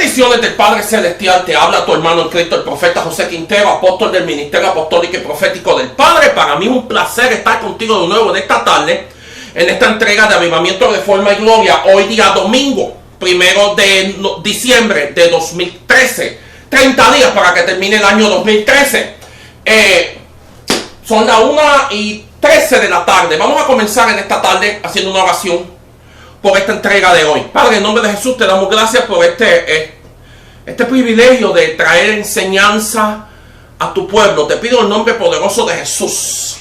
Bendiciones del Padre Celestial, te habla tu hermano en Cristo, el profeta José Quintero, apóstol del Ministerio Apostólico y Profético del Padre. Para mí es un placer estar contigo de nuevo en esta tarde, en esta entrega de Avivamiento, Reforma y Gloria, hoy día domingo, 1 de diciembre de 2013, 30 días para que termine el año 2013. Son las 1:13 de la tarde. Vamos a comenzar en esta tarde haciendo una oración por esta entrega de hoy. Padre, en nombre de Jesús te damos gracias por este privilegio de traer enseñanza a tu pueblo. Te pido en el nombre poderoso de Jesús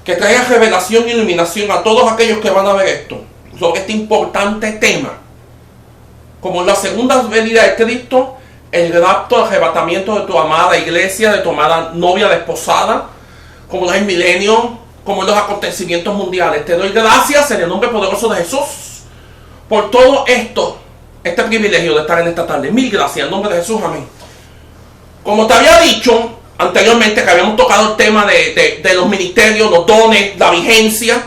que traigas revelación e iluminación a todos aquellos que van a ver esto, sobre este importante tema, como la segunda venida de Cristo, el rapto, el arrebatamiento de tu amada iglesia, de tu amada novia desposada, como el milenio, como en los acontecimientos mundiales. Te doy gracias en el nombre poderoso de Jesús por todo esto, este privilegio de estar en esta tarde. Mil gracias en el nombre de Jesús, amén. Como te había dicho anteriormente, que habíamos tocado el tema de los ministerios, los dones, la vigencia,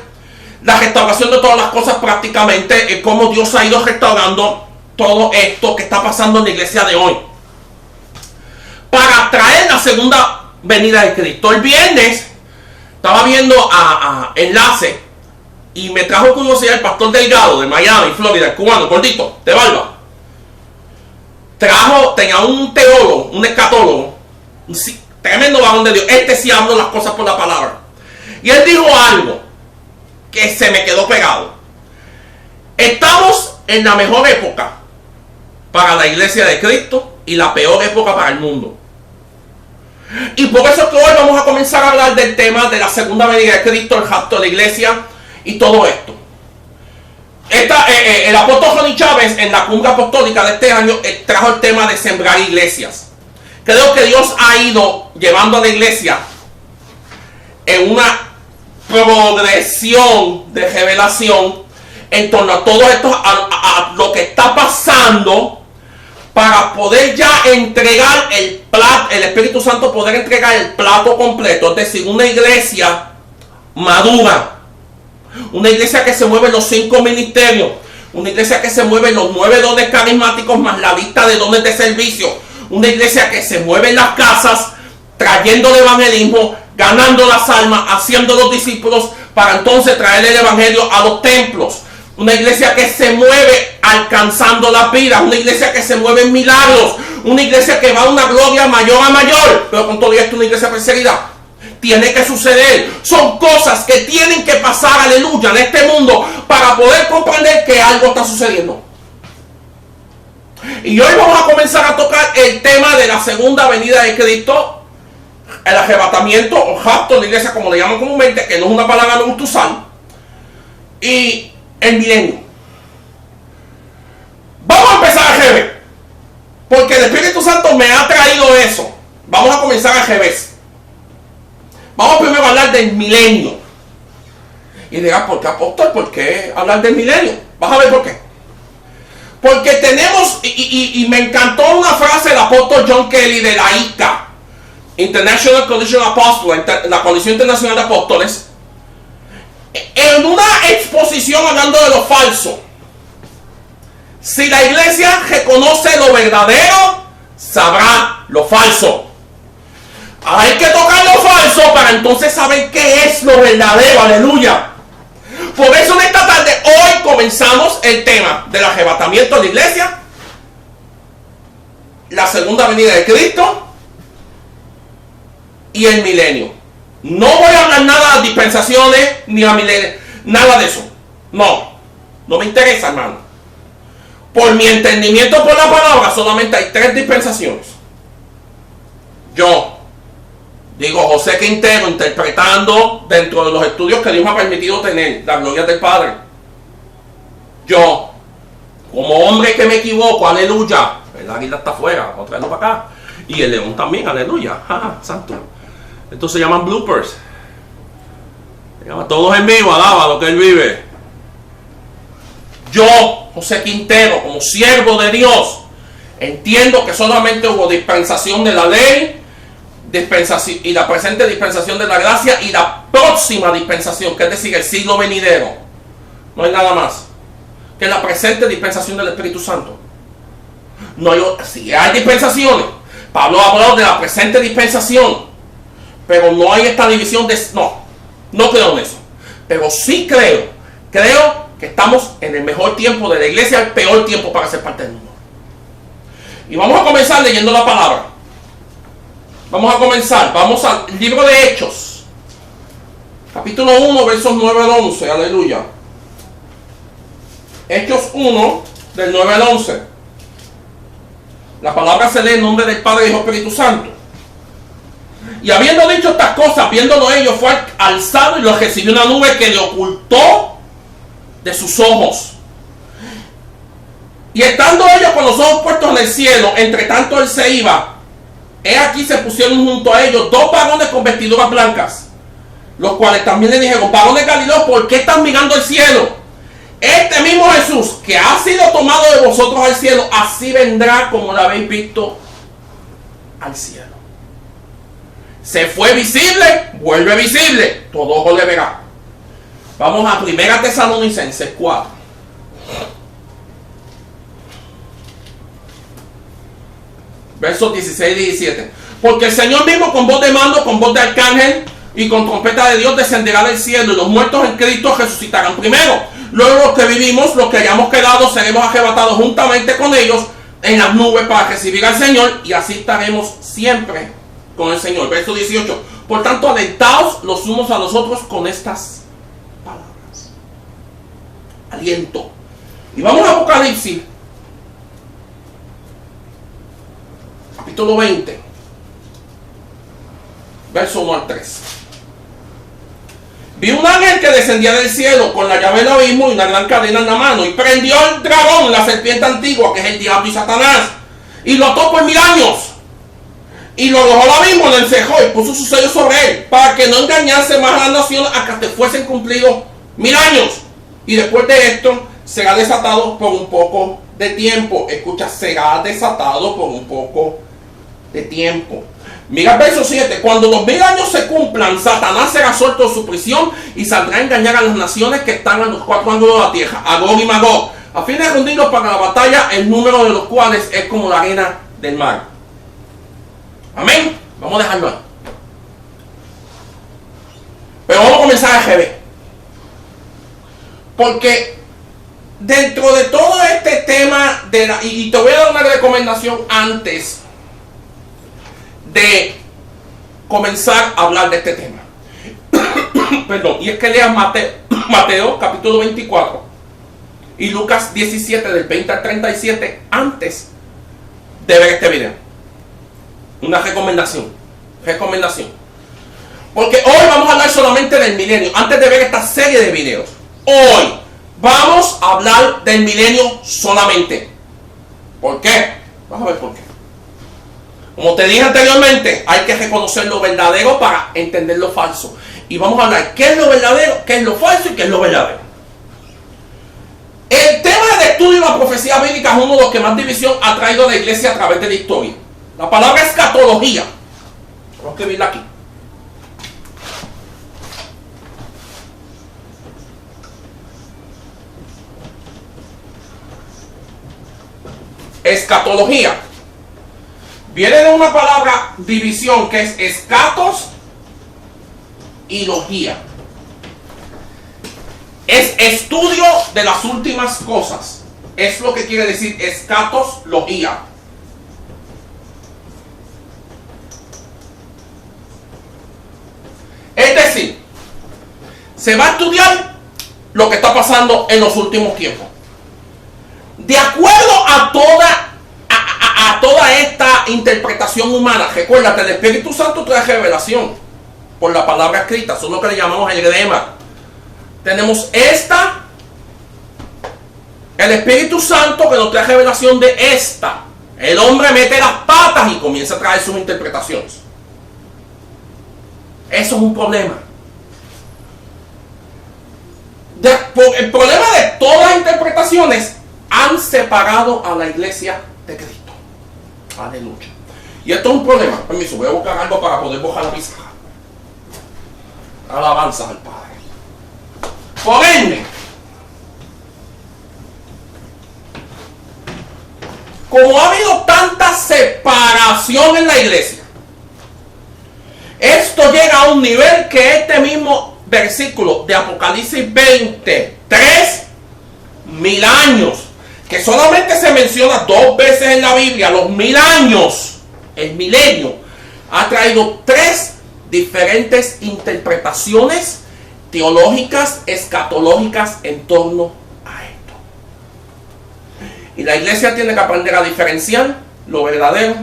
la restauración de todas las cosas prácticamente, cómo Dios ha ido restaurando todo esto que está pasando en la iglesia de hoy, para traer la segunda venida de Cristo. El viernes estaba viendo a Enlace y me trajo curiosidad el pastor Delgado de Miami, Florida, el cubano, gordito, de barba. Tenía un teólogo, un escatólogo, tremendo varón de Dios. Este sí habla las cosas por la palabra. Y él dijo algo que se me quedó pegado. Estamos en la mejor época para la iglesia de Cristo y la peor época para el mundo. Y por eso es que hoy vamos a comenzar a hablar del tema de la segunda venida de Cristo, el rapto de la iglesia y todo esto. El apóstol Ronnie Chávez en la cumbre apostólica de este año trajo el tema de sembrar iglesias. Creo que Dios ha ido llevando a la iglesia en una progresión de revelación en torno a todo esto, a lo que está pasando, para poder ya entregar el Espíritu Santo, poder entregar el plato completo. Es decir, una iglesia madura, una iglesia que se mueve en los 5 ministerios, una iglesia que se mueve en los 9 dones carismáticos más la lista de dones de servicio, una iglesia que se mueve en las casas, trayendo el evangelismo, ganando las almas, haciendo los discípulos, para entonces traer el evangelio a los templos. Una iglesia que se mueve alcanzando la vida, una iglesia que se mueve en milagros, una iglesia que va a una gloria mayor a mayor. Pero con todo esto, una iglesia perseguida. Tiene que suceder. Son cosas que tienen que pasar, aleluya, en este mundo, para poder comprender que algo está sucediendo. Y hoy vamos a comenzar a tocar el tema de la segunda venida de Cristo, el arrebatamiento o rapto de la iglesia, como le llaman comúnmente, que no es una palabra que me gusta usar, y el milenio. Vamos a empezar al revés, porque el Espíritu Santo me ha traído eso. Vamos a comenzar al revés. Vamos primero a hablar del milenio. Y dirás, ¿por qué, apóstol? ¿Por qué hablar del milenio? Vas a ver por qué. Porque tenemos, y me encantó una frase del apóstol John Kelly de la ICA, International Coalition of Apostles, la Coalición Internacional de Apóstoles, en una exposición hablando de lo falso. Si la iglesia reconoce lo verdadero, sabrá lo falso. Hay que tocar lo falso para entonces saber qué es lo verdadero, aleluya. Por eso en esta tarde, hoy comenzamos el tema del arrebatamiento de la iglesia, la segunda venida de Cristo y el milenio. No voy a hablar nada de dispensaciones ni a milenio, nada de eso. No me interesa, hermano. Por mi entendimiento por la palabra, solamente hay 3 dispensaciones. Yo digo José Quintero, interpretando dentro de los estudios que Dios me ha permitido tener, la gloria del Padre. Yo, como hombre que me equivoco, aleluya. El águila está afuera, vamos a traerlo para acá. Y el león también, aleluya. Santo. Estos se llaman bloopers. Se llama todos en vivo, alaba lo que él vive. Yo, José Quintero, como siervo de Dios, entiendo que solamente hubo dispensación de la ley, dispensación, y la presente dispensación de la gracia, y la próxima dispensación, que es decir, el siglo venidero. No hay nada más que la presente dispensación del Espíritu Santo. No hay, sí hay dispensaciones. Pablo ha hablado de la presente dispensación, pero no hay esta división de... No creo en eso. Pero sí creo que estamos en el mejor tiempo de la iglesia, el peor tiempo para ser parte del mundo. Y vamos a comenzar leyendo la palabra. Vamos al libro de Hechos, capítulo 1, versos 9 al 11, aleluya. Hechos 1, del 9 al 11. La palabra se lee en nombre del Padre, Hijo y Espíritu Santo. Y habiendo dicho estas cosas, viéndolo ellos, fue alzado y lo recibió una nube que le ocultó de sus ojos. Y estando ellos con los ojos puestos en el cielo, entre tanto él se iba, he aquí se pusieron junto a ellos 2 varones con vestiduras blancas, los cuales también le dijeron: varones Galileo, ¿por qué están mirando al cielo? Este mismo Jesús que ha sido tomado de vosotros al cielo, así vendrá como lo habéis visto al cielo. Se fue visible, vuelve visible, todo ojo le verá. Vamos a 1 Tesalonicenses 4. Versos 16 y 17. Porque el Señor mismo con voz de mando, con voz de arcángel y con trompeta de Dios descenderá del cielo, y los muertos en Cristo resucitarán primero. Luego los que vivimos, los que hayamos quedado, seremos arrebatados juntamente con ellos en las nubes para recibir al Señor, y así estaremos siempre con el Señor. Verso 18. Por tanto, alentaos los unos a los otros con estas palabras. Aliento. Y vamos a Apocalipsis, capítulo 20, verso 1 al 3. Vi un ángel que descendía del cielo con la llave del abismo y una gran cadena en la mano, y prendió al dragón, la serpiente antigua, que es el diablo y Satanás, y lo ató por 1000 años, y lo arrojó al abismo, lo encejó y puso su sello sobre él, para que no engañase más a las naciones hasta que fuesen cumplidos 1000 años. Y después de esto será desatado por un poco de tiempo. Escucha, será desatado por un poco de tiempo. Mira el verso 7. Cuando los 1000 años se cumplan, Satanás será suelto de su prisión y saldrá a engañar a las naciones que están en los 4 ángulos de la tierra, a Gog y Magog, a fin de reunirlos para la batalla, el número de los cuales es como la arena del mar. Amén. Vamos a dejarlo ahí. Pero vamos a comenzar a GB. Porque dentro de todo este tema y te voy a dar una recomendación antes de comenzar a hablar de este tema. Perdón, y es que leas Mateo capítulo 24 y Lucas 17 del 20 al 37 antes de ver este video. Una recomendación. Porque hoy vamos a hablar solamente del milenio, antes de ver esta serie de videos. Hoy vamos a hablar del milenio solamente. ¿Por qué? Vamos a ver por qué. Como te dije anteriormente, hay que reconocer lo verdadero para entender lo falso. Y vamos a hablar qué es lo verdadero, qué es lo falso y qué es lo verdadero. El tema de estudio de la profecía bíblica es uno de los que más división ha traído a la iglesia a través de la historia. La palabra escatología. Vamos a escribirla aquí. Escatología viene de una palabra división que es escatos y logía. Es estudio de las últimas cosas. Es lo que quiere decir escatos, logía. Es decir, se va a estudiar lo que está pasando en los últimos tiempos. De acuerdo a toda esta interpretación humana, recuérdate, el Espíritu Santo trae revelación por la palabra escrita, eso es lo que le llamamos el grema. Tenemos el Espíritu Santo que nos trae revelación de esta. El hombre mete las patas y comienza a traer sus interpretaciones. Eso es un problema. El problema de todas las interpretaciones han separado a la iglesia de Cristo. Aleluya. Y esto es un problema. Permiso, voy a buscar algo para poder bojar la pizarra. Alabanzas al Padre. Por ende, como ha habido tanta separación en la iglesia, esto llega a un nivel que este mismo versículo de Apocalipsis 23, 1000 años, que solamente se menciona 2 veces en la Biblia, los 1000 años, el milenio, ha traído 3 diferentes interpretaciones teológicas, escatológicas en torno a esto. Y la iglesia tiene que aprender a diferenciar lo verdadero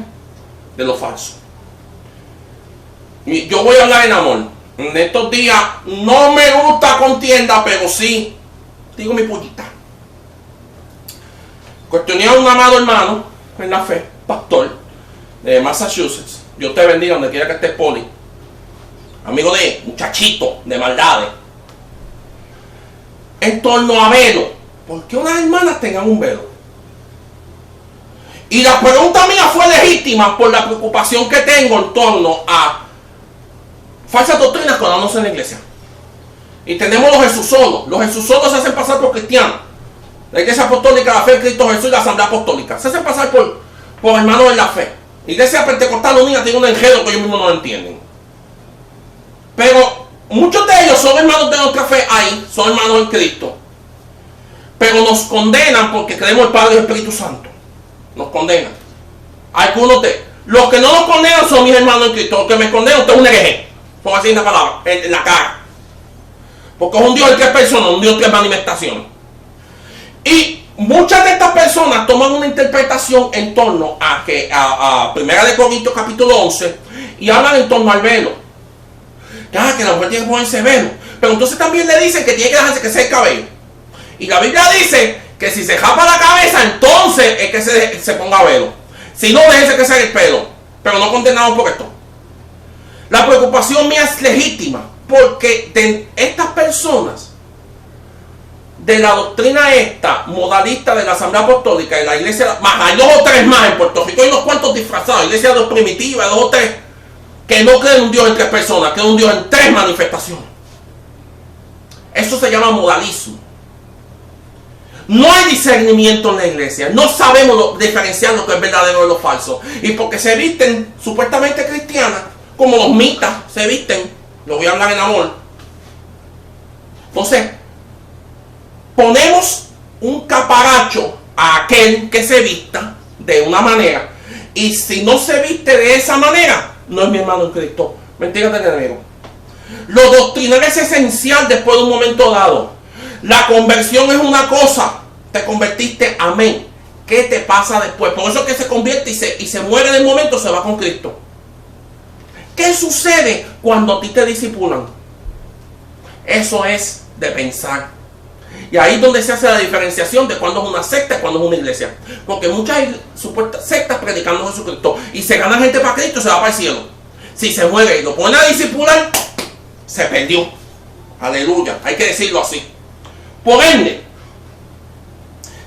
de lo falso. Y yo voy a hablar en amor. En estos días no me gusta contienda, pero sí digo mi pullita. Cuestioné a un amado hermano en la fe, pastor de Massachusetts. Dios te bendiga donde quiera que estés, Poli. Amigo de muchachito, de maldades. En torno a velo. ¿Por qué unas hermanas tengan un velo? Y la pregunta mía fue legítima por la preocupación que tengo en torno a falsas doctrinas colándose en la iglesia. Y tenemos los Jesusolos. Los Jesusolos se hacen pasar por cristianos. La iglesia apostólica, la fe en Cristo Jesús y la asamblea apostólica. Se hacen pasar por hermanos en la fe. La iglesia pentecostal unida tiene un enredo que ellos mismos no entienden. Pero muchos de ellos son hermanos de nuestra fe ahí, son hermanos en Cristo. Pero nos condenan porque creemos el Padre y el Espíritu Santo. Nos condenan. Algunos de los que no nos condenan son mis hermanos en Cristo. Los que me condenan, usted es un hereje. Pongo así una palabra, en la cara. Porque es un Dios el que es persona, un Dios que es manifestación. Y muchas de estas personas toman una interpretación en torno a 1 Corintios capítulo 11 y hablan en torno al velo. Que la mujer tiene que ponerse velo. Pero entonces también le dicen que tiene que dejarse crecer el cabello. Y la Biblia dice que si se japa la cabeza, entonces es que se ponga velo. Si no, déjense crecer el pelo. Pero no condenamos por esto. La preocupación mía es legítima. Porque de estas personas, de la doctrina esta, modalista de la Asamblea Apostólica y la iglesia, más hay 2 o 3 más en Puerto Rico, hay unos cuantos disfrazados, iglesia de los primitivas, 2 o 3, que no creen en un Dios en 3 personas, creen en un Dios en 3 manifestaciones. Eso se llama modalismo. No hay discernimiento en la iglesia, no sabemos diferenciar lo que es verdadero de lo falso. Y porque se visten supuestamente cristianas, como los mitas se visten, lo voy a hablar en amor. Entonces, ponemos un caparacho a aquel que se vista de una manera. Y si no se viste de esa manera, no es mi hermano en Cristo. Mentira del enemigo. Lo doctrinal es esencial después de un momento dado. La conversión es una cosa. Te convertiste, amén. ¿Qué te pasa después? Por eso es que se convierte y se muere en el momento, se va con Cristo. ¿Qué sucede cuando a ti te discipulan? Eso es de pensar. Y ahí es donde se hace la diferenciación de cuándo es una secta y cuándo es una iglesia. Porque muchas supuestas sectas predicando a Jesucristo y se gana gente para Cristo y se va para el cielo. Si se muere y lo ponen a discipular, se perdió. Aleluya, hay que decirlo así. Por ende,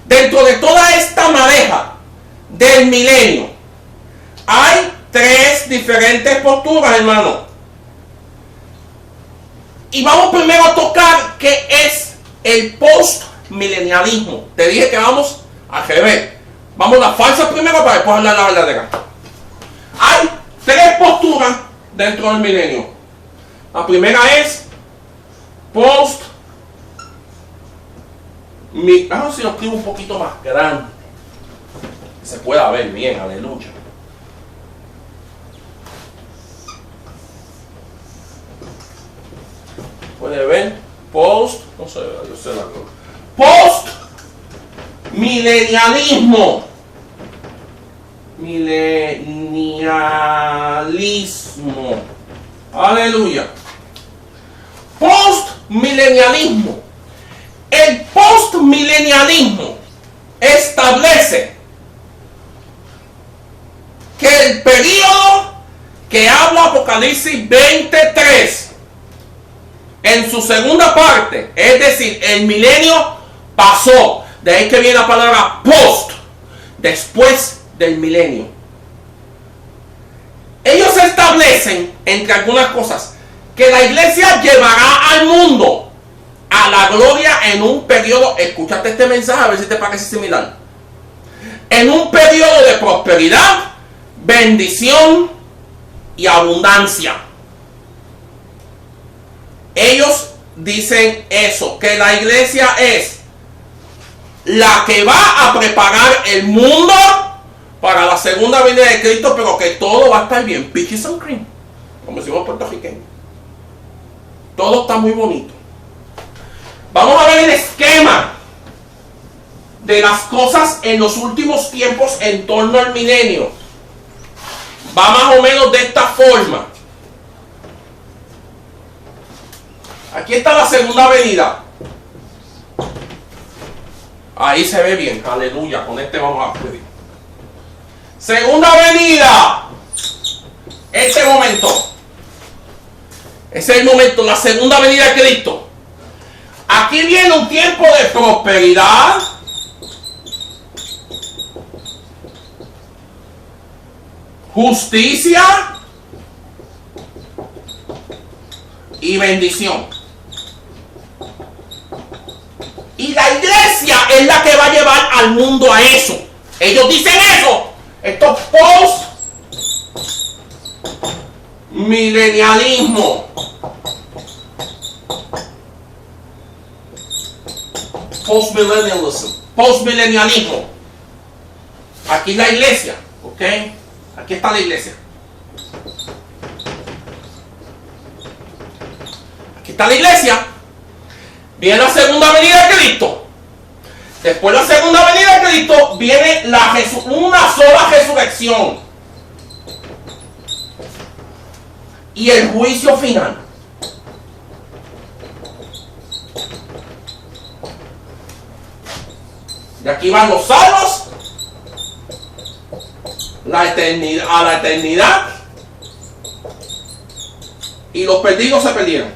dentro de toda esta madeja del milenio, hay 3 diferentes posturas, hermano. Y vamos primero a tocar qué es el postmilenialismo. Te dije que vamos a revés. Vamos a las falsas primero para después hablar de la verdadera. Hay 3 posturas dentro del milenio. La primera es vamos a ver si lo escribo un poquito más grande. Que se pueda ver bien, aleluya. Puede ver, no sé, yo sé la cosa. Milenialismo. Aleluya. Postmilenialismo. El postmilenialismo establece que el periodo que habla Apocalipsis 23 en su segunda parte, es decir, el milenio pasó. De ahí que viene la palabra post, después del milenio. Ellos establecen, entre algunas cosas, que la iglesia llevará al mundo a la gloria en un periodo. Escúchate este mensaje a ver si te parece similar. en un periodo de prosperidad, bendición y abundancia. Ellos dicen eso, que la iglesia es la que va a preparar el mundo para la segunda venida de Cristo, pero que todo va a estar bien, peaches and cream, como decimos puertorriqueños. Todo está muy bonito. Vamos a ver el esquema de las cosas en los últimos tiempos en torno al milenio. Va más o menos de esta forma. Aquí está la segunda venida. Ahí se ve bien, aleluya, con este vamos a pedir. Segunda venida. Este momento. Ese es el momento, la segunda venida de Cristo. Aquí viene un tiempo de prosperidad, justicia y bendición. Y la iglesia es la que va a llevar al mundo a eso. Ellos dicen eso. Esto post milenialismo. Postmilenialismo. Aquí la iglesia, ¿ok? Aquí está la iglesia. Aquí está la iglesia. Viene la segunda venida de Cristo. Después de la segunda venida de Cristo viene una sola resurrección. Y el juicio final. De aquí van los salvos a la eternidad, y los perdidos se perdieron.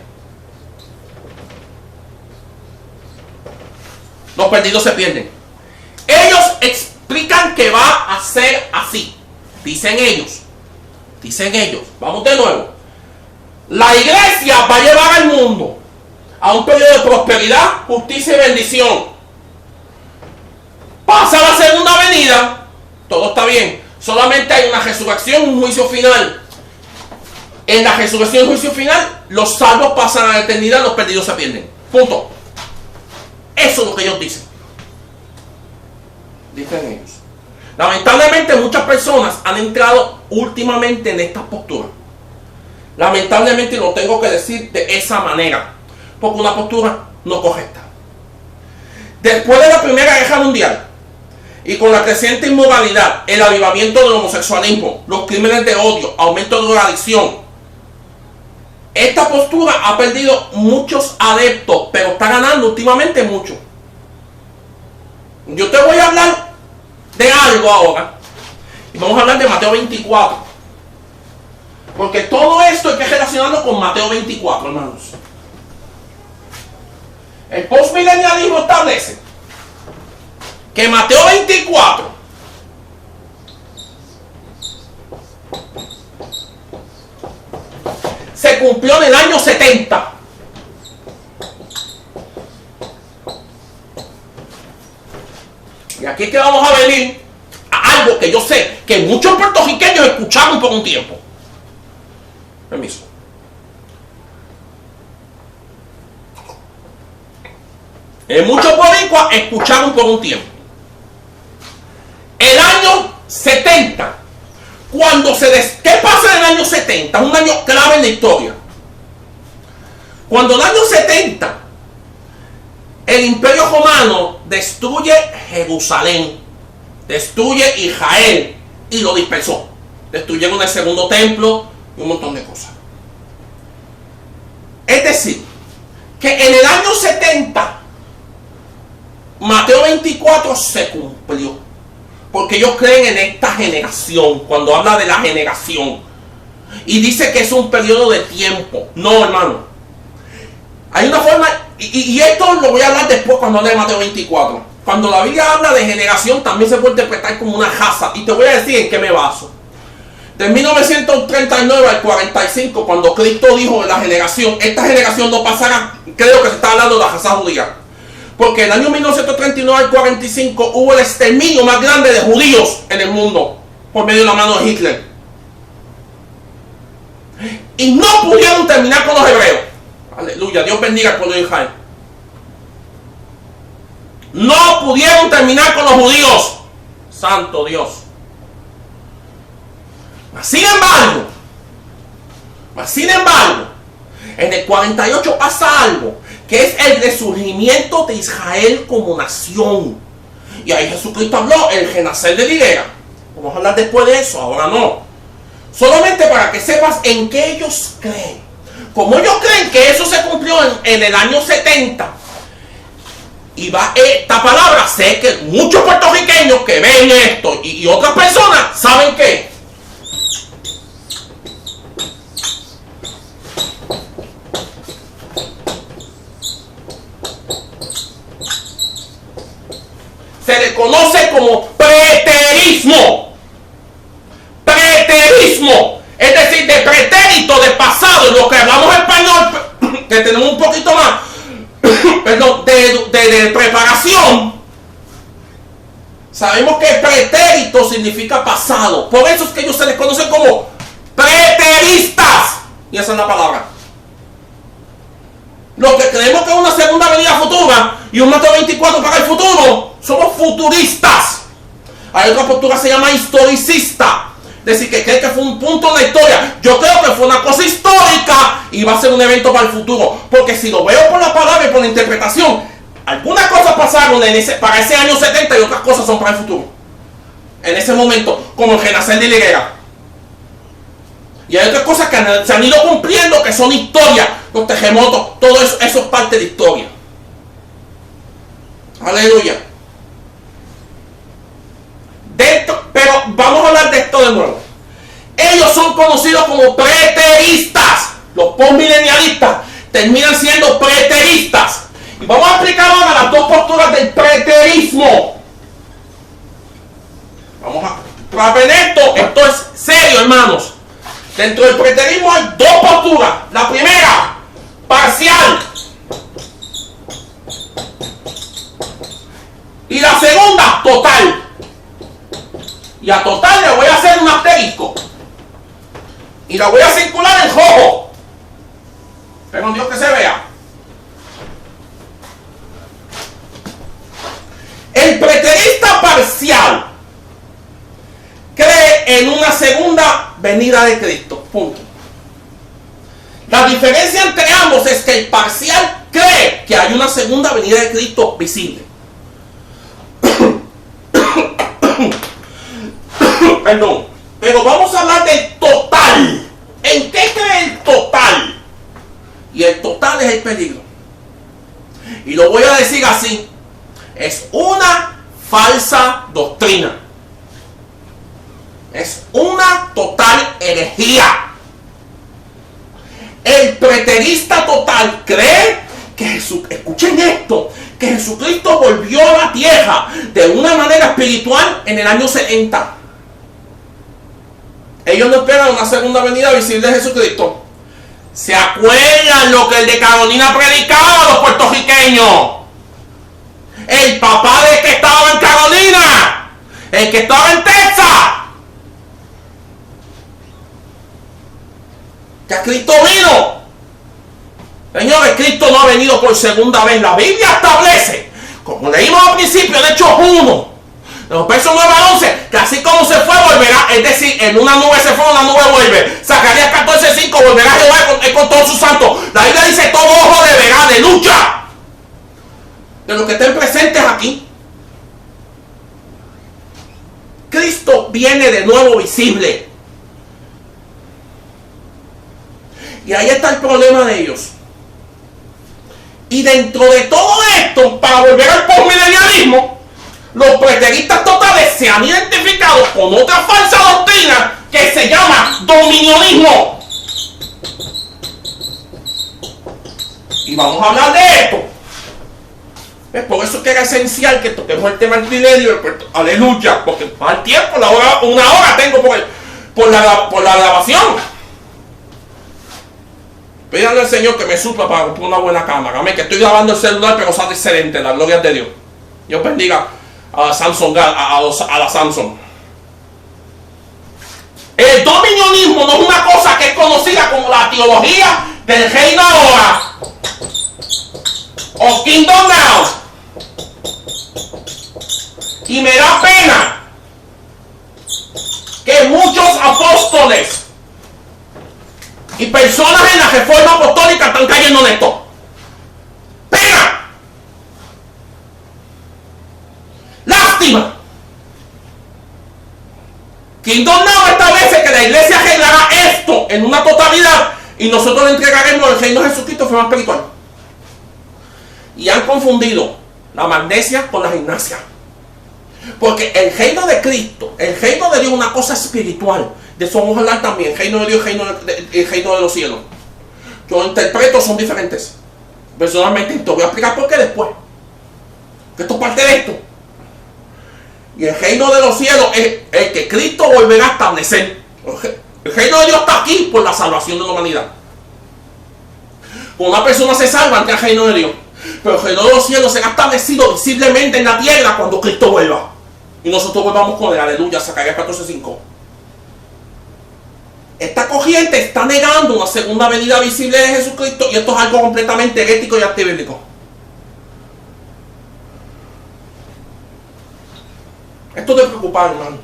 Los perdidos se pierden. Ellos explican que va a ser así. Dicen ellos. Vamos de nuevo. La iglesia va a llevar al mundo a un periodo de prosperidad, justicia y bendición. Pasa la segunda venida, todo está bien. Solamente hay una resurrección, un juicio final. En la resurrección y juicio final, los salvos pasan a la eternidad, los perdidos se pierden. Punto. Eso es lo que ellos dicen. Dicen ellos. Lamentablemente muchas personas han entrado últimamente en estas posturas. Lamentablemente lo tengo que decir de esa manera, porque una postura no correcta. Después de la Primera Guerra Mundial, y con la creciente inmoralidad, el avivamiento del homosexualismo, los crímenes de odio, aumento de la adicción, esta postura ha perdido muchos adeptos, pero está ganando últimamente mucho. Yo te voy a hablar de algo ahora, y vamos a hablar de Mateo 24, porque todo esto hay que relacionarlo con Mateo 24, hermanos. El postmilenialismo establece que Mateo 24 se cumplió en el año 70. Y aquí es que vamos a venir a algo que yo sé que muchos puertorriqueños escucharon por un tiempo. Permiso. Muchos boricuas escucharon por un tiempo. El año 70, ¿qué pasa en el año 70? Un año clave en la historia. Cuando en el año 70 el Imperio Romano destruye Jerusalén, destruye Israel y lo dispersó. Destruyeron el segundo templo y un montón de cosas. Es decir, que en el año 70 Mateo 24 se cumplió. Porque ellos creen en esta generación, cuando habla de la generación. Y dice que es un periodo de tiempo. No, hermano. Hay una forma, y esto lo voy a hablar después cuando hable de Mateo 24. Cuando la Biblia habla de generación, también se puede interpretar como una raza. Y te voy a decir en qué me baso. De 1939 al 45, cuando Cristo dijo de la generación, esta generación no pasará, creo que se está hablando de la raza judía. Porque en el año 1939 al 45 hubo el exterminio más grande de judíos en el mundo por medio de la mano de Hitler. Y no pudieron terminar con los hebreos. Aleluya, Dios bendiga al pueblo de Israel. No pudieron terminar con los judíos. Santo Dios. Sin embargo, en el 48 pasa algo, que es el resurgimiento de Israel como nación. Y ahí Jesucristo habló, el renacer de la higuera. Vamos a hablar después de eso, ahora no. Solamente para que sepas en qué ellos creen. Como ellos creen que eso se cumplió en el año 70, y va esta palabra, sé que muchos puertorriqueños que ven esto y otras personas saben que se le conoce como preterismo. Preterismo, es decir, de pretérito, de pasado, lo que hablamos español, que tenemos un poquito más, perdón, de preparación. Sabemos que pretérito significa pasado. Por eso es que ellos se les conocen como preteristas. Y esa es la palabra. Los que creemos que es una segunda venida futura y un Mateo 24 para el futuro, somos futuristas. Hay otra postura que se llama historicista. Es decir, que cree que fue un punto en la historia. Yo creo que fue una cosa histórica y va a ser un evento para el futuro. Porque si lo veo por la palabra y por la interpretación, algunas cosas pasaron para ese año 70 y otras cosas son para el futuro. En ese momento, como el renacer de la higuera. Y hay otras cosas que se han ido cumpliendo que son historia. Los terremotos, todo eso es parte de historia. Aleluya. Pero vamos a hablar de esto de nuevo. Ellos son conocidos como preteristas. Los postmilenialistas terminan siendo preteristas. Y vamos a explicar ahora las dos posturas del preterismo. Para ver esto es serio, hermanos. Dentro del preterismo hay dos posturas. La primera, parcial. Y la segunda, total. Y a total le voy a hacer un asterisco. Y la voy a circular en rojo. Pero Dios que se vea. El preterista parcial cree en una segunda venida de Cristo. Punto. La diferencia entre ambos es que el parcial cree que hay una segunda venida de Cristo visible. Perdón. Pero vamos a hablar del total. ¿En qué cree el total? Y el total es el peligro. Y lo voy a decir así. Es una falsa doctrina. Es una total herejía. El preterista total cree que escuchen esto, que Jesucristo volvió a la tierra de una manera espiritual en el año 70. Ellos no esperan una segunda venida visible de Jesucristo. ¿Se acuerdan lo que el de Carolina predicaba a los puertorriqueños? El papá de que estaba en Carolina, el que estaba en Texas, que Cristo vino. Señores, Cristo no ha venido por segunda vez. La Biblia establece, como leímos al principio en Hechos 1, de los versos 9 a 11, que así como se fue, volverá. Es decir, en una nube se fue, una nube vuelve. Zacarías 14:5, volverá Jehová con todos sus santos. La Biblia dice, todo ojo de verá, de lucha. De los que estén presentes aquí. Cristo viene de nuevo visible. Y ahí está el problema de ellos. Y dentro de todo esto, para volver al postmilenialismo, los preteristas totales se han identificado con otra falsa doctrina que se llama dominionismo. Y vamos a hablar de esto. Es por eso que era esencial que toquemos el tema del milenio. Aleluya, porque al tiempo, una hora tengo por la grabación. Pídanle al Señor que me supla para comprar una buena cámara. Amén. Que estoy grabando el celular, pero sale excelente. La gloria de Dios. Dios bendiga a la Samsung. A la Samsung. El dominionismo no es una cosa que es conocida como la teología del reino ahora. O Kingdom Now. Y me da pena que muchos apóstoles y personas en la reforma apostólica están cayendo en esto. ¡Pena! ¡Lástima! Kingdom Now establece que la iglesia arreglará esto en una totalidad y nosotros le entregaremos el reino de Jesucristo de forma espiritual. Y han confundido la magnesia con la gimnasia. Porque el reino de Cristo, el reino de Dios es una cosa espiritual. De eso vamos a hablar también. El reino de Dios, el reino de los cielos. Yo interpreto, son diferentes. Personalmente, te voy a explicar por qué después. Que esto es parte de esto. Y el reino de los cielos es el que Cristo volverá a establecer. El reino de Dios está aquí por la salvación de la humanidad. Cuando una persona se salva ante el reino de Dios. Pero el reino de los cielos será establecido visiblemente en la tierra cuando Cristo vuelva. Y nosotros volvamos con él. Aleluya. Zacarías 14:5. Esta corriente está negando una segunda venida visible de Jesucristo. Y esto es algo completamente herético y antibíblico. Esto te preocupa, hermano.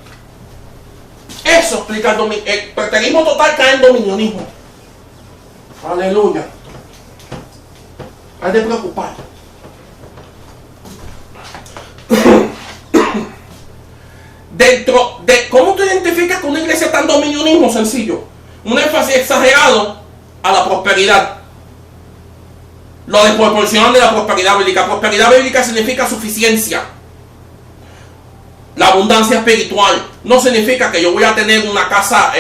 Eso explica el preterismo total cae en dominionismo. Aleluya. Hay de preocupar. Dentro de cómo tú identificas que una iglesia está en dominionismo, sencillo. Un énfasis exagerado a la prosperidad. Lo desproporcional de la prosperidad bíblica. Prosperidad bíblica significa suficiencia. La abundancia espiritual. No significa que yo voy a tener una casa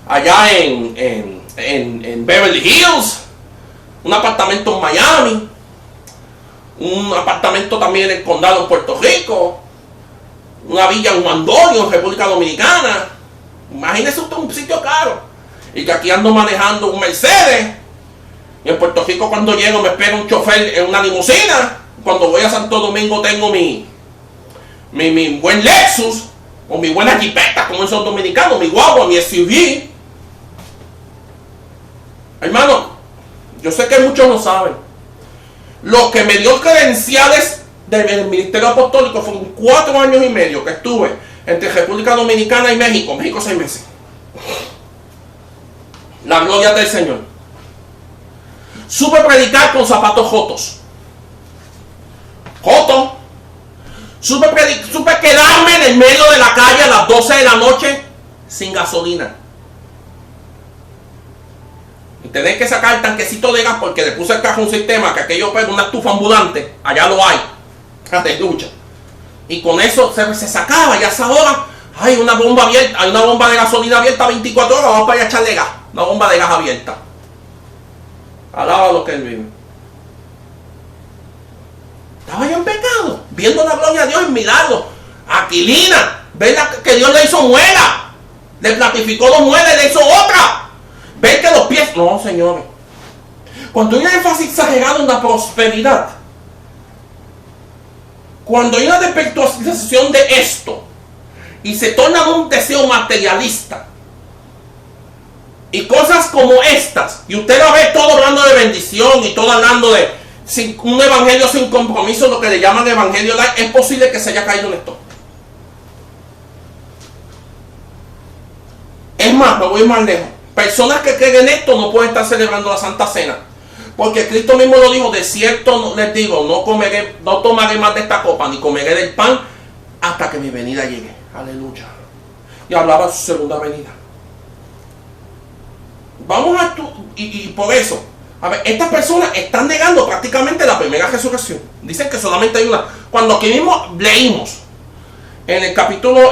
allá en Beverly Hills. Un apartamento en Miami. Un apartamento también en el condado en Puerto Rico. Una villa en Mandolio, en República Dominicana. Imagínese usted un sitio caro. Y que aquí ando manejando un Mercedes. Y en Puerto Rico cuando llego me espera un chofer en una limusina. Cuando voy a Santo Domingo tengo mi buen Lexus. O mi buena jipeta, como son dominicanos. Mi guagua, mi SUV. Hermano, yo sé que muchos no saben. Lo que me dio credenciales del ministerio apostólico fueron 4 años y medio que estuve entre República Dominicana y México. México 6 meses. La gloria del Señor. Supe predicar con zapatos jotos. Jotos. Supe quedarme en el medio de la calle a las 12 de la noche sin gasolina. Y tener que sacar el tanquecito de gas porque le puse el carro un sistema que aquello pega una estufa ambulante. Allá lo hay. Aleluya. Y con eso se sacaba y a esa hora hay una bomba abierta, hay una bomba de gasolina abierta 24 horas, vamos para allá a echarle gas. Una bomba de gas abierta. Alaba lo que él vive. Estaba yo en pecado, viendo la gloria de Dios en milagro. Aquilina, ven que Dios le hizo muela. Le platificó 2 muelas y le hizo otra. Ven que los pies. No, señores. Cuando hay un énfasis exagerado en la prosperidad, cuando hay una desvirtualización de esto y se torna un deseo materialista y cosas como estas, y usted va a ver todo hablando de bendición y todo hablando de un evangelio sin compromiso, lo que le llaman evangelio light, es posible que se haya caído en esto. Es más, me voy más lejos. Personas que creen en esto no pueden estar celebrando la Santa Cena. Porque Cristo mismo lo dijo, de cierto les digo, no tomaré más de esta copa, ni comeré del pan, hasta que mi venida llegue. Aleluya. Y hablaba de su segunda venida. Vamos a y por eso, a ver, estas personas están negando prácticamente la primera resurrección. Dicen que solamente hay una. Cuando aquí mismo leímos en el capítulo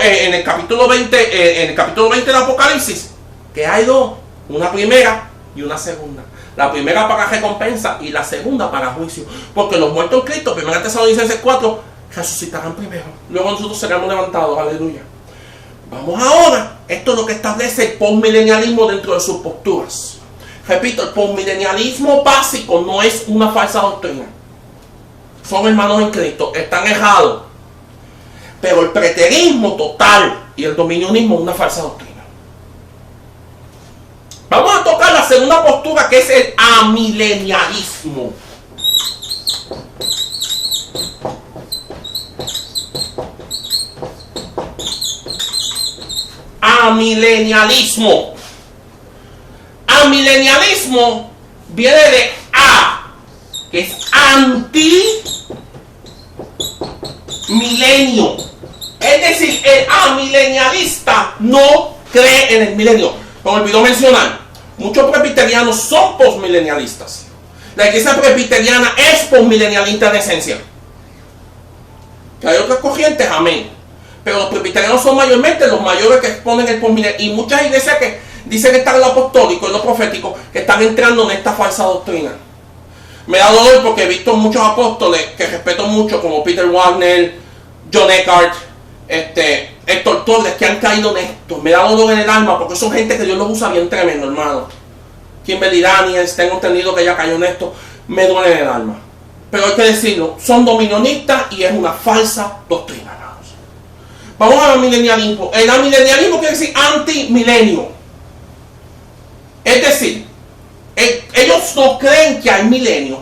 20 del Apocalipsis, que hay 2, una primera y una segunda. La primera para recompensa y la segunda para juicio. Porque los muertos en Cristo, 1 Tesalonicenses 4, resucitarán primero. Luego nosotros seremos levantados. Aleluya. Vamos ahora. Esto es lo que establece el postmilenialismo dentro de sus posturas. Repito, el postmilenialismo básico no es una falsa doctrina. Son hermanos en Cristo, están errados. Pero el preterismo total y el dominionismo es una falsa doctrina. Vamos a tocar la segunda postura, que es el amilenialismo. Amilenialismo. Amilenialismo viene de A, que es anti-milenio. Es decir, el amilenialista no cree en el milenio. Me olvidó mencionar, muchos presbiterianos son postmilenialistas. La iglesia presbiteriana es postmilenialista en esencia. Que hay otras corrientes, amén. Pero los presbiterianos son mayormente los mayores que exponen el postmilenialismo. Y muchas iglesias que dicen que están en lo apostólico y lo profético, que están entrando en esta falsa doctrina. Me da dolor porque he visto muchos apóstoles que respeto mucho, como Peter Wagner, John Eckhart, Héctor Torres, que han caído en esto. Me da dolor en el alma porque son gente que Dios los usa bien tremendo, hermano. Kimberly Daniels, tengo entendido que ella cayó en esto. Me duele en el alma. Pero hay que decirlo, son dominionistas y es una falsa doctrina, hermanos. Vamos al amilenialismo. El amilenialismo quiere decir antimilenio. Es decir, ellos no creen que hay milenio.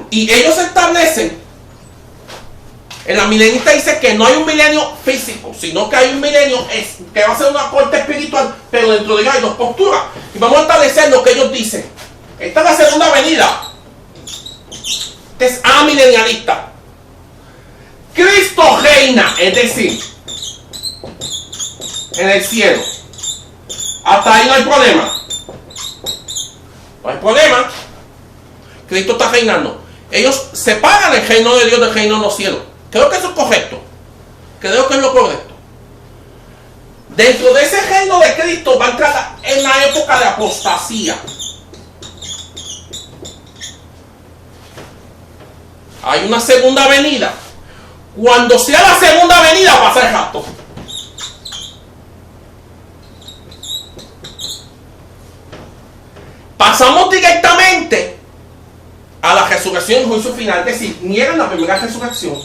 Y ellos establecen, el amilenialista dice que no hay un milenio físico, sino que hay un milenio que va a ser una corte espiritual, pero dentro de ella hay dos posturas. Y vamos a establecer lo que ellos dicen. Esta es la segunda venida. Este es amilenialista. Cristo reina, es decir, en el cielo. Hasta ahí no hay problema. No hay problema. Cristo está reinando. Ellos separan el reino de Dios del reino de los cielos. Creo que eso es correcto. Creo que es lo correcto. Dentro de ese reino de Cristo va a entrar en la época de apostasía. Hay una segunda venida. Cuando sea la segunda venida pasa el rapto. Pasamos directamente a la resurrección y juicio final. Es decir, niegan la primera resurrección.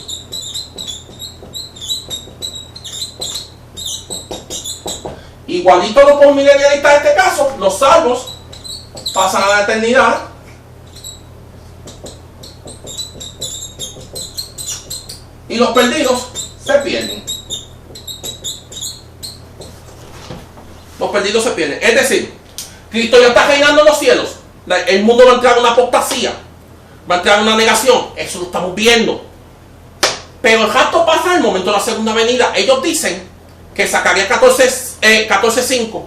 Igualito los postmilenialistas en este caso, los salvos pasan a la eternidad. Y los perdidos se pierden. Los perdidos se pierden. Es decir, Cristo ya está reinando en los cielos. El mundo va a entrar en una apostasía. Va a entrar en una negación. Eso lo estamos viendo. Pero el rapto pasa en el momento de la segunda venida. Ellos dicen que Zacarías 14:5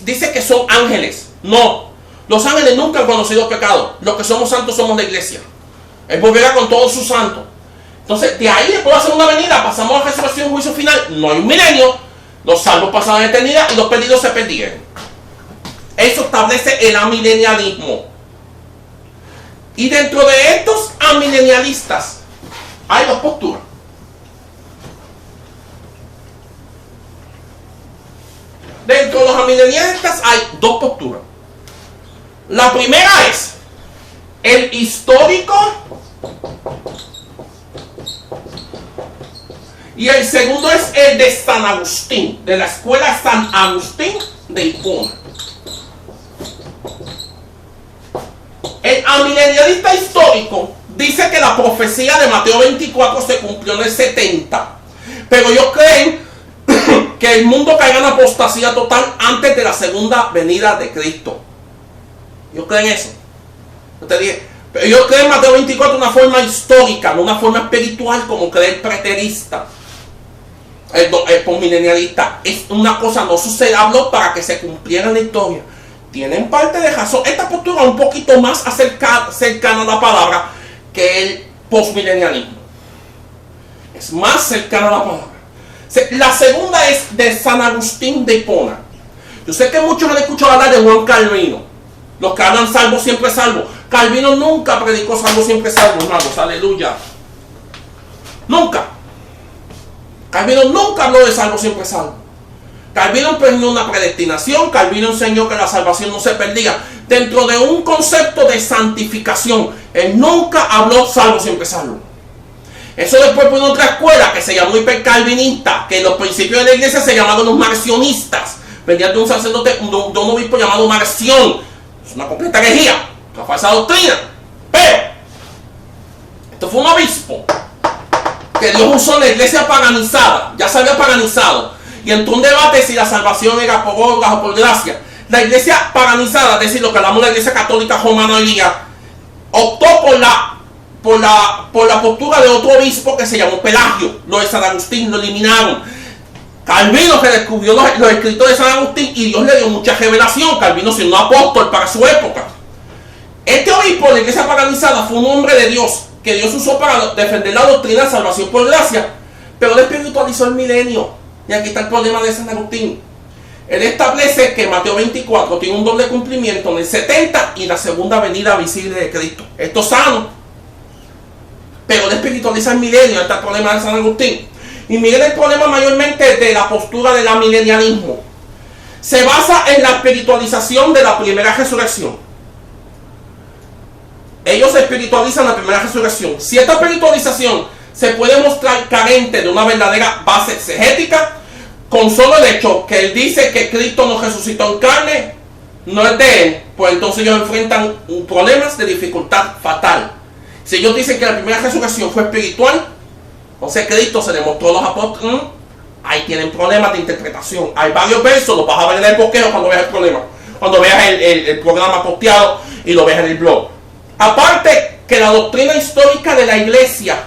dice que son ángeles. No. Los ángeles nunca han conocido pecado. Los que somos santos somos la iglesia. Él volverá con todos sus santos. Entonces, de ahí después de la segunda venida pasamos a la resurrección y juicio final. No hay un milenio. Los salvos pasan a la eternidad y los perdidos se perdieron. Eso establece el amilenialismo. Y dentro de estos amilenialistas hay dos posturas. Dentro de los amilenialistas hay dos posturas. La primera es el histórico y el segundo es el de San Agustín, de la escuela San Agustín de Hipona. El amilenialista histórico dice que la profecía de Mateo 24 se cumplió en el 70. Pero ellos creen que el mundo caiga en apostasía total antes de la segunda venida de Cristo. Ellos creen eso. Yo te dije, pero ellos creen Mateo 24 de una forma histórica, no una forma espiritual como cree el preterista. El postmilenialista. Es una cosa, no se habló para que se cumpliera la historia. Tienen parte de razón. Esta postura es un poquito más cercana a la palabra que el postmilenialismo. Es más cercana a la palabra. La segunda es de San Agustín de Hipona. Yo sé que muchos han escuchado hablar de Juan Calvino. Los que hablan salvo siempre salvo. Calvino nunca predicó salvo siempre salvo, hermanos. Aleluya. Nunca. Calvino nunca habló de salvo siempre salvo. Calvino enseñó una predestinación, Calvino enseñó que la salvación no se perdía dentro de un concepto de santificación. Él nunca habló salvo sin empezarlo. Eso después fue en otra escuela que se llamó hipercalvinista, que en los principios de la iglesia se llamaban los marcionistas. Venían de un sacerdote, de un obispo llamado Marción. Es una completa herejía, una falsa doctrina. Pero esto fue un obispo que Dios usó en la iglesia paganizada, ya se había paganizado, y entró un debate si la salvación era por obras o por gracia. La iglesia paganizada, es decir, lo que hablamos de la iglesia católica romana hoy día, optó por la postura de otro obispo que se llamó Pelagio. Lo de San Agustín lo eliminaron. Calvino que descubrió los escritos de San Agustín y Dios le dio mucha revelación. Calvino siendo un apóstol para su época. Este obispo de la iglesia paganizada fue un hombre de Dios que Dios usó para defender la doctrina de salvación por gracia, pero él espiritualizó el milenio. Y aquí está el problema de San Agustín. Él establece que Mateo 24 tiene un doble cumplimiento en el 70 y la segunda venida visible de Cristo. Esto es sano, pero él espiritualiza el milenio. Este es el problema de San Agustín. Y miren el problema mayormente de la postura del amilenialismo. Se basa en la espiritualización de la primera resurrección. Ellos espiritualizan la primera resurrección. Si esta espiritualización se puede mostrar carente de una verdadera base exegética, con solo el hecho que él dice que Cristo no resucitó en carne, no es de él, pues entonces ellos enfrentan problemas de dificultad fatal. Si ellos dicen que la primera resurrección fue espiritual, entonces Cristo se demostró a los apóstoles, ahí tienen problemas de interpretación. Hay varios versos, los vas a ver en el bosquejo cuando veas el problema, cuando veas el programa posteado y lo veas en el blog. Aparte que la doctrina histórica de la iglesia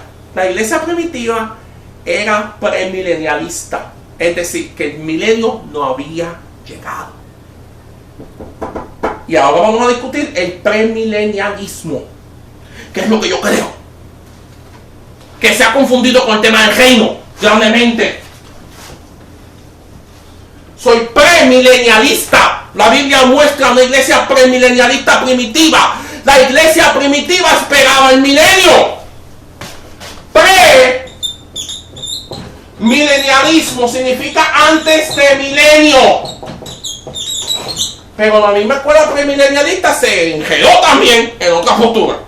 primitiva era premilenialista, es decir, que el milenio no había llegado. Y ahora vamos a discutir el premilenialismo, que es lo que yo creo, que se ha confundido con el tema del reino grandemente. Soy premilenialista. La Biblia muestra una iglesia premilenialista primitiva. La iglesia primitiva esperaba el milenio. Milenialismo significa antes de milenio. Pero la misma escuela premilenialista se enredó también en otra postura.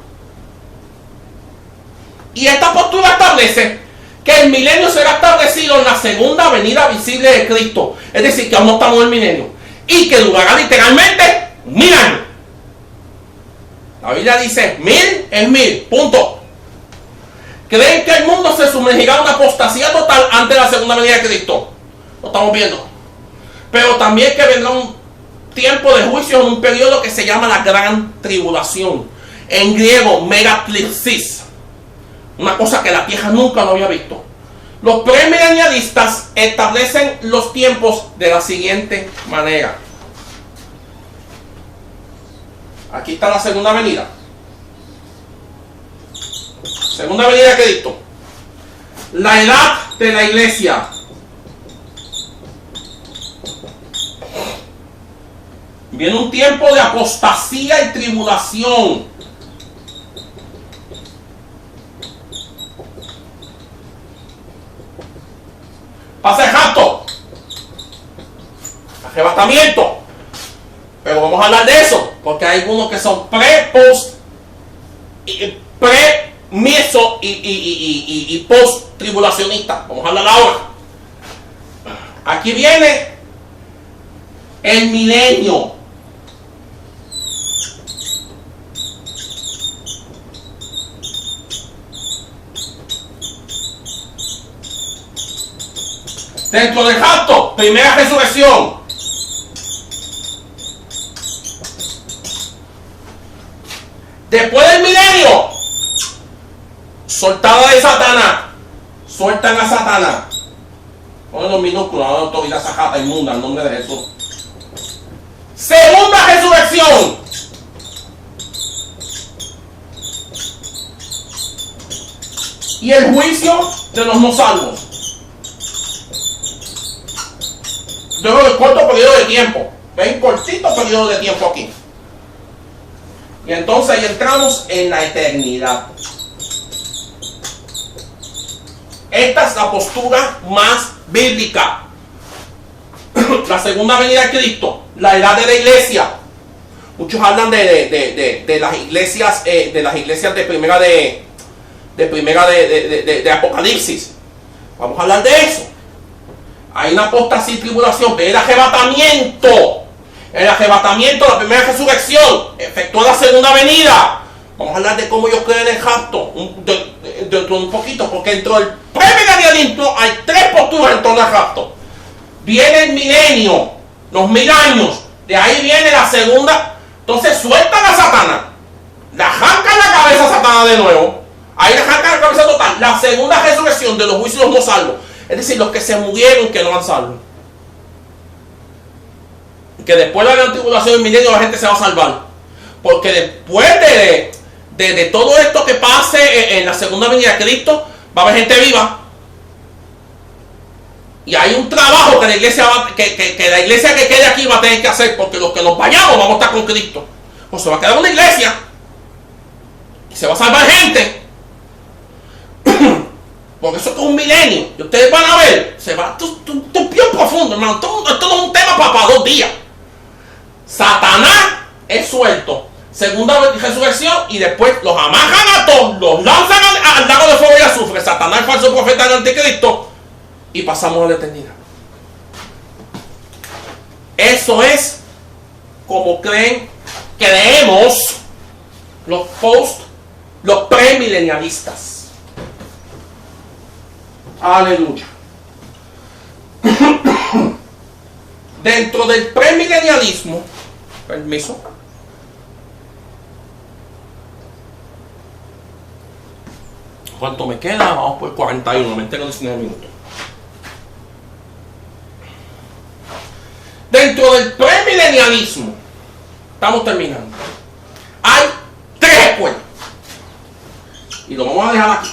Y esta postura establece que el milenio será establecido en la segunda venida visible de Cristo. Es decir, que aún no estamos en el milenio. Y que durará literalmente 1000 años. La Biblia dice 1000 es 1000, punto. ¿Creen que el mundo se sumergirá en una apostasía total antes de la segunda venida de Cristo? Lo estamos viendo. Pero también que vendrá un tiempo de juicio en un periodo que se llama la Gran Tribulación. En griego, megatlipsis. Una cosa que la tierra nunca lo había visto. Los premilenialistas establecen los tiempos de la siguiente manera. Aquí está la segunda venida. Segunda venida de Cristo. La edad de la iglesia. Viene un tiempo de apostasía y tribulación. Pasa el rapto. Arrebatamiento. Pero vamos a hablar de eso, porque hay algunos que son meso y post tribulacionistas. Vamos a hablar ahora. Aquí viene el milenio. Dentro del rapto, primera resurrección. Después del milenio, soltada de Satanás. Sueltan a Satanás. Ponen los minúsculos, no autoridad esa jata inmunda, en nombre de Jesús. Segunda resurrección. Y el juicio de los no salvos. Luego de corto periodo de tiempo. Ven, cortito periodo de tiempo aquí. Y entonces ahí entramos en la eternidad. Esta es la postura más bíblica. la segunda venida de Cristo, la edad de la iglesia. Muchos hablan de las iglesias, de primera de Apocalipsis. Vamos a hablar de eso. Hay una apostasía y tribulación, que es el arrebatamiento. El arrebatamiento, la primera resurrección, efectuó la segunda venida. Vamos a hablar de cómo ellos creen el rapto dentro de un poquito, porque dentro del premilenialismo hay tres posturas en torno al rapto. Viene el milenio, los 1000 años, de ahí viene la segunda. Entonces sueltan a Satanás, le arrancan la cabeza a Satanás de nuevo, ahí le arrancan la cabeza total. La segunda resurrección de los juicios no salvos, es decir, los que se murieron que no han salvo. Que después de la gran tribulación del milenio la gente se va a salvar, porque después de todo esto que pase en la segunda venida de Cristo, va a haber gente viva. Y hay un trabajo que la iglesia que quede aquí va a tener que hacer, porque los que nos vayamos vamos a estar con Cristo. Pues se va a quedar una iglesia y se va a salvar gente. Porque eso es un milenio. Y ustedes van a ver, se va, esto es bien profundo, hermano. Esto no es un tema para 2 días. Satanás es suelto. Segunda resurrección, y después los amarran a todos, los lanzan al lago de fuego y azufre. Satanás, el falso profeta del anticristo, y pasamos a la eternidad. Eso es como creemos los premilenialistas. Aleluya. Dentro del premilenialismo, permiso, ¿cuánto me queda? Vamos por 41, me tengo 19 minutos. Dentro del premilenialismo, estamos terminando, hay 3 escuelas. Y lo vamos a dejar aquí.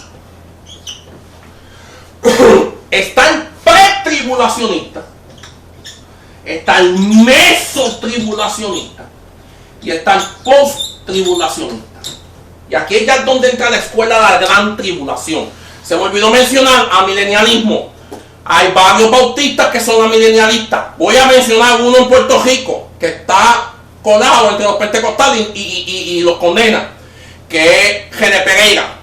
Está el pretribulacionista, está el mesotribulacionista y está el posttribulacionista. Y aquí es ya donde entra la escuela de la gran tribulación. Se me olvidó mencionar a milenialismo. Hay varios bautistas que son amilenialistas. Voy a mencionar uno en Puerto Rico que está colado entre los pentecostales y los condena, que es Gene Pereira.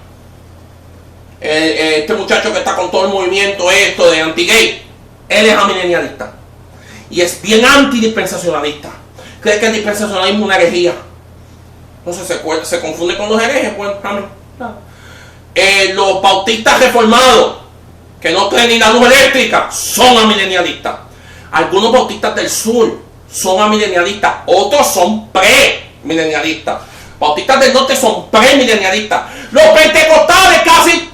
Este muchacho que está con todo el movimiento de anti-gay, él es amilenialista y es bien antidispensacionalista. Cree que el dispensacionalismo es una herejía. Entonces se confunde con los herejes. Pues, los bautistas reformados que no creen ni la luz eléctrica son amilenialistas. Algunos bautistas del sur son amilenialistas, otros son premilenialistas. Bautistas del norte son premilenialistas. Los pentecostales casi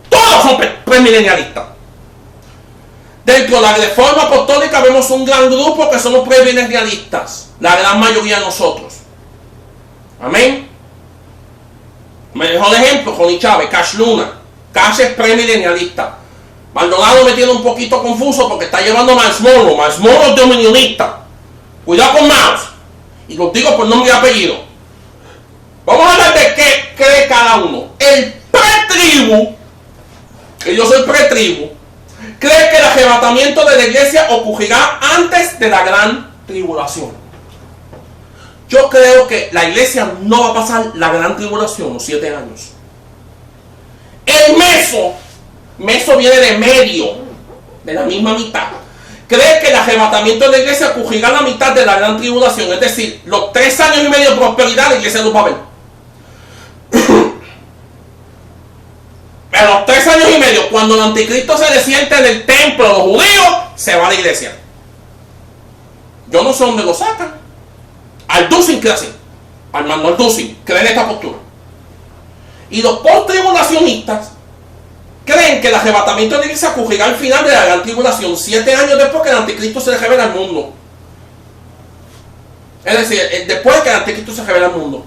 todos son premilenialistas. Dentro de la Reforma Apostólica vemos un gran grupo que somos premilenialistas, la gran mayoría de nosotros. Amén. Mejor ejemplo, Johnny Chávez, Cash Luna. Cash es premilenialista. Maldonado me tiene un poquito confuso porque está llevando a Miles Monroe. Miles Monroe es dominionista. Cuidado con Miles. Y lo digo por nombre y apellido. Vamos a hablar de qué cree cada uno. El pretribu, que yo soy pretribu, cree que el arrebatamiento de la iglesia ocurrirá antes de la gran tribulación. Yo creo que la iglesia no va a pasar la gran tribulación, los 7 años. El meso viene de medio, de la misma mitad. Cree que el arrebatamiento de la iglesia ocurrirá a la mitad de la gran tribulación, es decir, los 3 años y medio de prosperidad la iglesia no va a ver. Pero los 3 años y medio, cuando el anticristo se desiente en el templo de los judíos, se va a la iglesia. Yo no sé dónde lo sacan. Alducin cree así. Armando Alducin cree en esta postura. Y los post-tribulacionistas creen que el arrebatamiento de la iglesia ocurrirá al final de la gran tribulación, 7 años después que el anticristo se le revela al mundo. Es decir, después de que el anticristo se revela al mundo.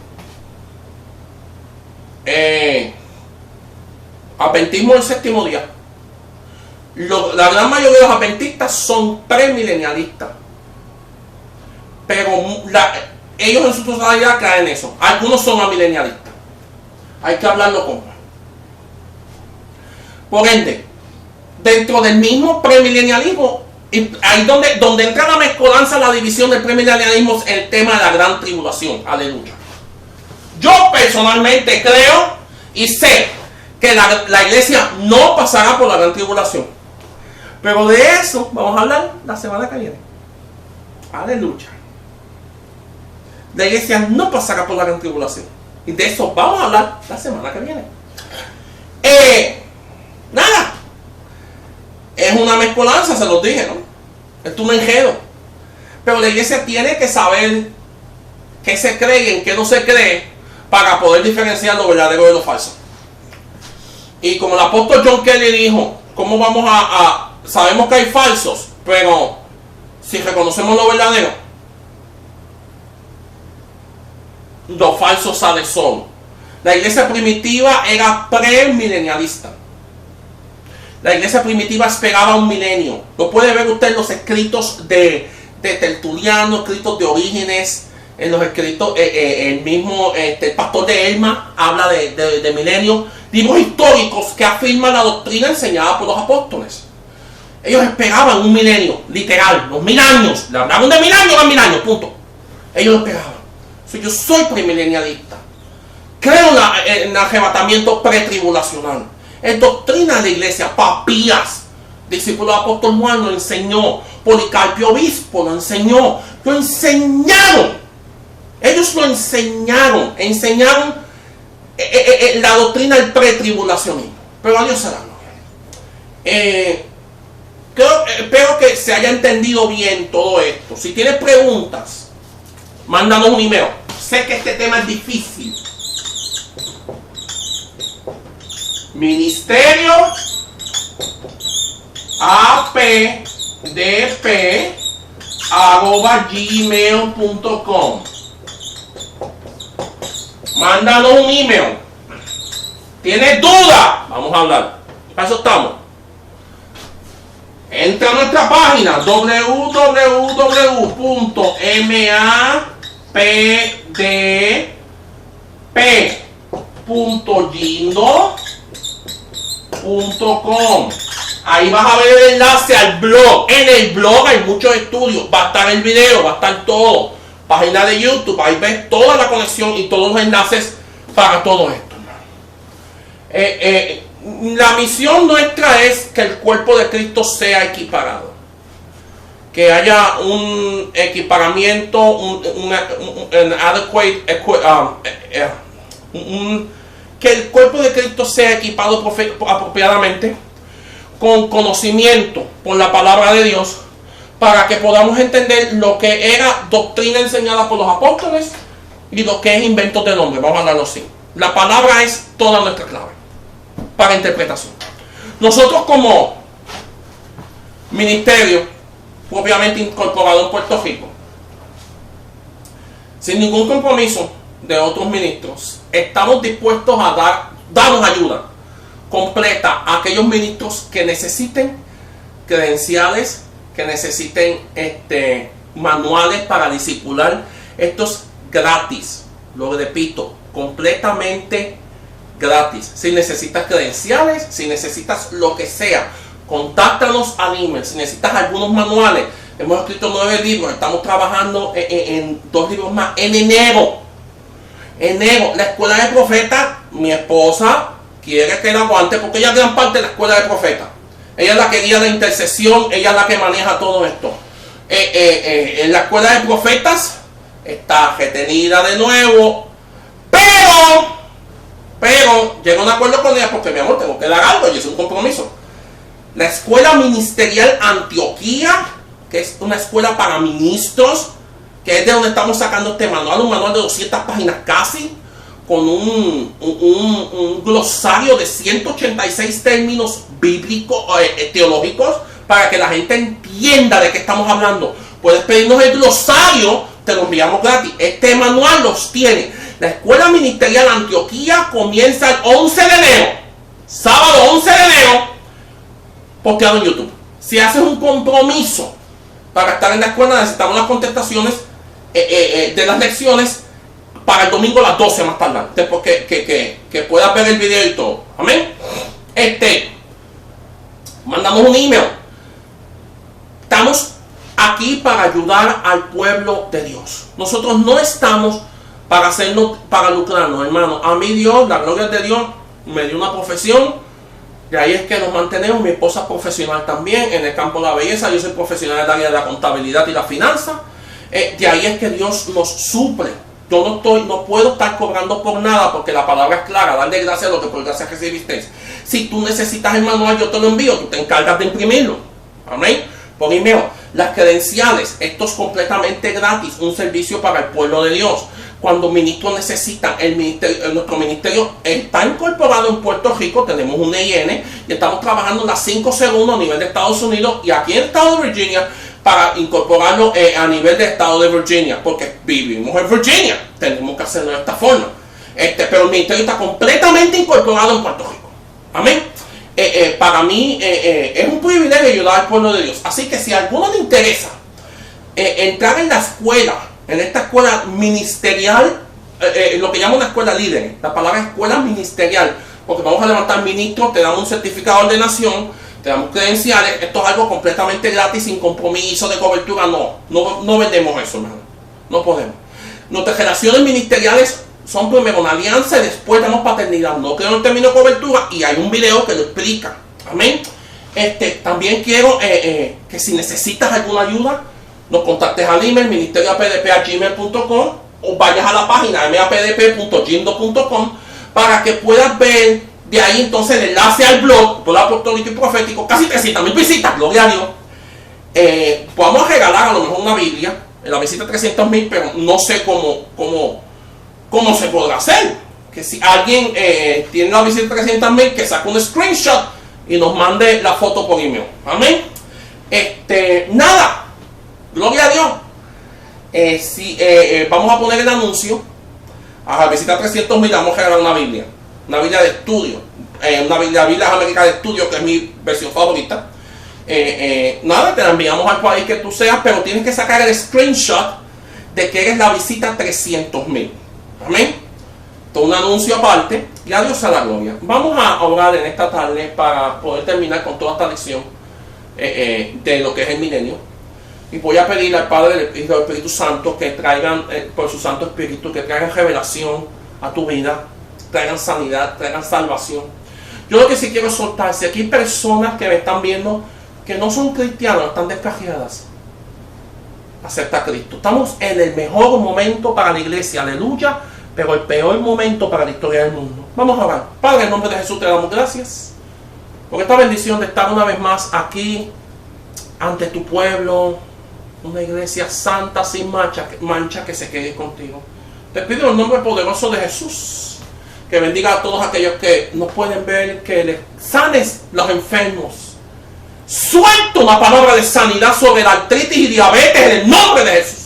Adventismo del séptimo día. La gran mayoría de los adventistas son premilenialistas. Pero ellos en su totalidad creen en eso. Algunos son amilenialistas. Hay que hablarlo con. Por ende, dentro del mismo premilenialismo Y ahí donde entra la mezcolanza, la división del premilenialismo es el tema de la gran tribulación. Aleluya. Yo personalmente creo y sé que la iglesia no pasará por la gran tribulación. Pero de eso vamos a hablar la semana que viene. Aleluya. La iglesia no pasará por la gran tribulación. Y de eso vamos a hablar la semana que viene. Nada. Es una mezcolanza, se los dije, ¿no? Es un enredo. Pero la iglesia tiene que saber qué se cree y en qué no se cree para poder diferenciar lo verdadero de lo falso. Y como el apóstol John Kelly dijo, ¿cómo vamos sabemos que hay falsos, pero si reconocemos lo verdadero, lo falso sale solo? La iglesia primitiva era premilenialista. La iglesia primitiva esperaba un milenio. Lo puede ver usted en los escritos de Tertuliano, escritos de Orígenes, en los escritos, el mismo el pastor de Elma habla de milenio. Libros históricos que afirman la doctrina enseñada por los apóstoles. Ellos esperaban un milenio, literal, los 1000 años. Le hablaban de 1000 años, eran 1000 años, punto. Ellos lo esperaban. Yo soy premilenialista. Creo en el arrebatamiento pretribulacional. Es doctrina de la iglesia. Papías, discípulo del apóstol Juan, lo enseñó. Policarpio obispo lo enseñó. Lo enseñaron. Ellos lo enseñaron. Enseñaron la doctrina del pretribulacionismo. Pero a Dios se la gloria. Espero que se haya entendido bien todo esto. Si tienes preguntas, mándanos un email. Sé que este tema es difícil. Ministerio apdp@gmail.com. Mándanos un email. ¿Tienes duda? Vamos a hablar. Para eso estamos. Entra a nuestra página www.mapdp.gindo.com. Ahí vas a ver el enlace al blog. En el blog hay muchos estudios. Va a estar el video, va a estar todo. Página de YouTube, ahí ves toda la conexión y todos los enlaces para todo esto. La misión nuestra es que el cuerpo de Cristo sea equiparado. Que haya un equiparamiento, que el cuerpo de Cristo sea equipado apropiadamente, con conocimiento por la palabra de Dios, para que podamos entender lo que era doctrina enseñada por los apóstoles y lo que es inventos del hombre. Vamos a hablarlo así. La palabra es toda nuestra clave para interpretación. Nosotros como ministerio propiamente incorporado en Puerto Rico, sin ningún compromiso de otros ministros, estamos dispuestos a darnos ayuda completa a aquellos ministros que necesiten credenciales, que necesiten manuales para discipular. Esto es gratis, lo repito, completamente gratis. Si necesitas credenciales, si necesitas lo que sea, contáctanos al email. Si necesitas algunos manuales, hemos escrito 9 libros, estamos trabajando en 2 libros más en enero. La escuela de profetas, mi esposa quiere que la aguante porque ella es gran parte de la escuela de profetas. Ella es la que guía la intercesión, ella es la que maneja todo esto. En la escuela de profetas está retenida de nuevo, pero llego a un acuerdo con ella porque, mi amor, tengo que dar algo y es un compromiso. La escuela ministerial Antioquía, que es una escuela para ministros, que es de donde estamos sacando este manual, un manual de 200 páginas casi, con un glosario de 186 términos bíblicos, teológicos, para que la gente entienda de qué estamos hablando. Puedes pedirnos el glosario, te lo enviamos gratis. Este manual los tiene. La escuela ministerial Antioquía comienza el 11 de enero, sábado 11 de enero, posteado en YouTube. Si haces un compromiso para estar en la escuela, necesitamos las contestaciones de las lecciones para el domingo a las 12 más tarde, después que puedas ver el video y todo. Amén. Mandamos un email. aquí para ayudar al pueblo de Dios. Nosotros no estamos para lucrarnos, hermano. A mí Dios, la gloria de Dios, me dio una profesión. De ahí es que nos mantenemos. Mi esposa es profesional también en el campo de la belleza. Yo soy profesional en el área de la contabilidad y la finanza. De ahí es que Dios nos suple. Yo no puedo estar cobrando por nada, porque la palabra es clara: darle gracias a lo que por gracia recibisteis. Si tú necesitas el manual, yo te lo envío, tú te encargas de imprimirlo. Amén. Por email. Las credenciales, esto es completamente gratis, un servicio para el pueblo de Dios. Cuando ministros necesitan, nuestro ministerio está incorporado en Puerto Rico, tenemos un EIN y estamos trabajando en las 5 segundos a nivel de Estados Unidos y aquí en el estado de Virginia para incorporarlo a nivel del estado de Virginia, porque vivimos en Virginia, tenemos que hacerlo de esta forma. Pero el ministerio está completamente incorporado en Puerto Rico. Amén. Para mí es un privilegio ayudar al pueblo de Dios. Así que si a alguno le interesa entrar en la escuela, en esta escuela ministerial, lo que llamo una escuela líder, la palabra escuela ministerial, porque vamos a levantar ministros, te damos un certificado de ordenación, te damos credenciales. Esto es algo completamente gratis, sin compromiso de cobertura. No vendemos eso, hermano. No podemos. Nuestras relaciones ministeriales son primero una alianza y después damos paternidad. No creo en el término cobertura y hay un video que lo explica. Amén. También quiero que si necesitas alguna ayuda, nos contactes al email ministerioapdp@gmail.com o vayas a la página mapdp.gimdo.com para que puedas ver de ahí entonces el enlace al blog por apostólico y profético. Casi 300,000 visitas, gloria a Dios. Vamos a regalar a lo mejor una Biblia en la visita 300,000, pero no sé cómo se podrá hacer. Que si alguien tiene la visita 300,000, que saque un screenshot y nos mande la foto por email. Amén. Nada. Gloria a Dios. Vamos a poner el anuncio. A la visita 300,000 vamos a regalar una Biblia. Una Biblia de estudio. Una Biblia América de estudio, que es mi versión favorita. Nada, te la enviamos al país que tú seas, pero tienes que sacar el screenshot de que eres la visita 300,000. Amén. Todo un anuncio aparte. Y a Dios a la gloria. Vamos a orar en esta tarde para poder terminar con toda esta lección de lo que es el milenio. Y voy a pedir al Padre y al Espíritu Santo que traigan, por su Santo Espíritu, que traigan revelación a tu vida, traigan sanidad, traigan salvación. Yo lo que sí quiero soltar, si aquí hay personas que me están viendo que no son cristianos, están descarriadas, acepta a Cristo. Estamos en el mejor momento para la iglesia, aleluya, pero el peor momento para la historia del mundo. Vamos a orar. Padre, en nombre de Jesús te damos gracias por esta bendición de estar una vez más aquí ante tu pueblo, una iglesia santa, sin mancha, que se quede contigo. Te pido en el nombre poderoso de Jesús que bendiga a todos aquellos que no pueden ver, que les sanes los enfermos. Suelto una palabra de sanidad sobre la artritis y diabetes en el nombre de Jesús.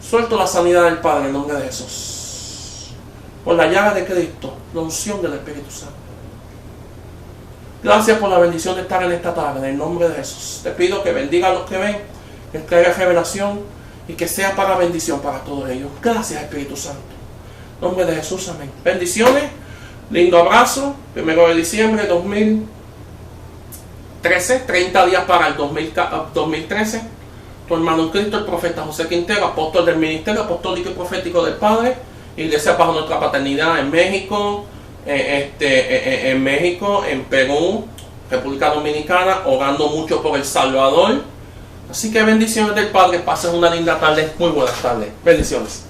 Suelto la sanidad del Padre en el nombre de Jesús. Por la llaga de Cristo, la unción del Espíritu Santo. Gracias por la bendición de estar en esta tarde, en el nombre de Jesús. Te pido que bendiga a los que ven, que traiga revelación y que sea para bendición para todos ellos. Gracias, Espíritu Santo. En nombre de Jesús, amén. Bendiciones, lindo abrazo. 1 de diciembre 2013, 30 días para el 2013. Tu hermano en Cristo, el profeta José Quintero, apóstol del ministerio apostólico y profético del Padre, iglesia bajo nuestra paternidad en México, en Perú, República Dominicana, orando mucho por El Salvador. Así que bendiciones del Padre, pasen una linda tarde, muy buenas tardes, bendiciones.